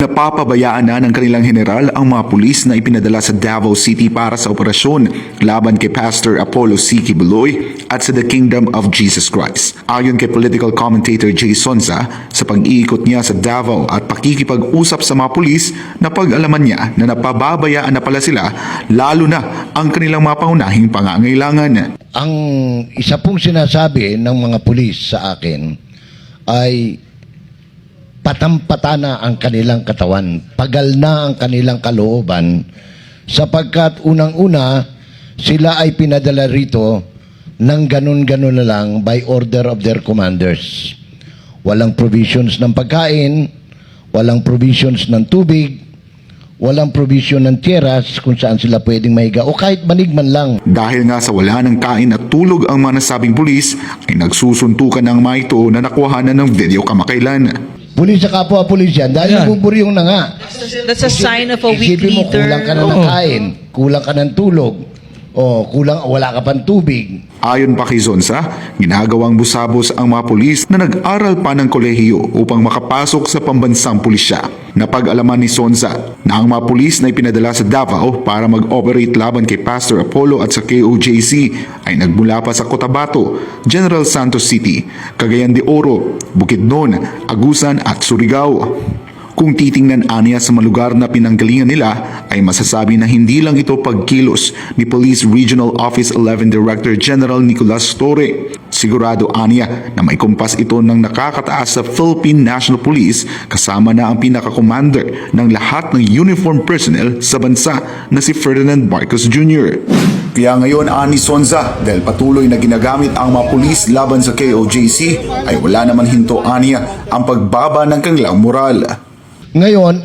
Napapabayaan na ng kanilang general ang mga pulis na ipinadala sa Davao City para sa operasyon laban kay Pastor Apollo C. Kibuloy at sa The Kingdom of Jesus Christ. Ayon kay political commentator Jay Sonza, sa pag-iikot niya sa Davao at pakikipag-usap sa mga pulis, napag-alaman niya na napababayaan na pala sila, lalo na ang kanilang mga pangunahing pangangailangan. Ang isa pong sinasabi ng mga pulis sa akin ay patampata na ang kanilang katawan, pagal na ang kanilang kalooban, sapagkat unang-una sila ay pinadala rito ng ganun-ganun na lang by order of their commanders. Walang provisions ng pagkain, walang provisions ng tubig, walang provision ng tieras kung saan sila pwedeng mahiga o kahit manig man lang. Dahil nga sa wala ng kain at tulog ang mga nasabing pulis, ay nagsusuntukan ng mga ito na nakuhanan ng video kamakailan. Pulis sa kapwa pulis yan, dahil buburyong na nga. That's a sign of a weak Isipin mo, leader. kulang ka na ng kain, kulang ka ng tulog, o wala ka pang tubig. Ayon pa kay Zonza, ginagawang busabos ang mga pulis na nag-aral pa ng kolehiyo upang makapasok sa pambansang pulisya. Napag-alaman ni Zonza na ang mga pulis na ipinadala sa Davao para mag-operate laban kay Pastor Apollo at sa KOJC ay nagmula pa sa Cotabato, General Santos City, Cagayan de Oro, Bukidnon, Agusan at Surigao. Kung titingnan aniya sa mga lugar na pinanggalingan nila, ay masasabi na hindi lang ito pagkilos ni Police Regional Office 11 Director General Nicolas Torre. Sigurado aniya na may kumpas ito ng nakakataas sa Philippine National Police kasama na ang pinaka-commander ng lahat ng uniform personnel sa bansa na si Ferdinand Marcos Jr. Kaya ngayon, ani Sonza, dahil patuloy na ginagamit ang mga pulis laban sa KOJC, ay wala naman hinto aniya ang pagbaba ng kanilang moral. Ngayon,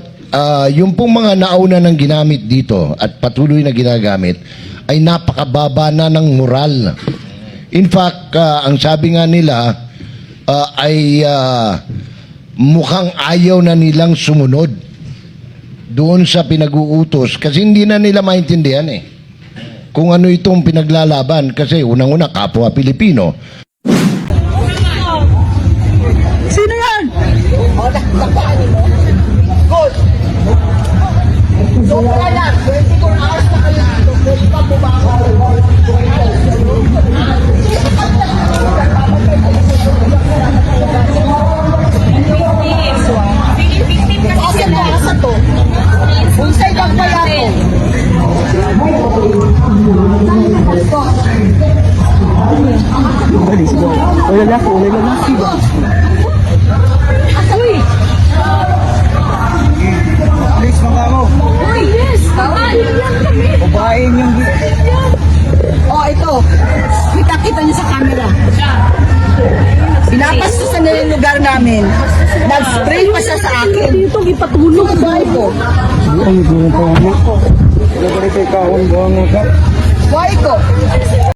yung pong mga nauna ng ginamit dito at patuloy na ginagamit ay napakababa na ng moral. In fact, ang sabi nga nila ay mukhang ayaw na nilang sumunod doon sa pinag-uutos kasi hindi na nila maintindihan kung ano itong pinaglalaban kasi unang-una kapwa Pilipino. Sino yan? Good. So, wala lang. 24 hours na kayo dito. Pwede pa bumangon. Asa to? Unsay kang bayato? Uy! Please, mga Uy! Yes! Babaeng yung... Oh, ito. Kita-kita niyo sa camera. Pinapastusan na yung lugar namin. Nag-spray pa siya sa akin. Dito, ipatulog Ano ba ito? Why ko?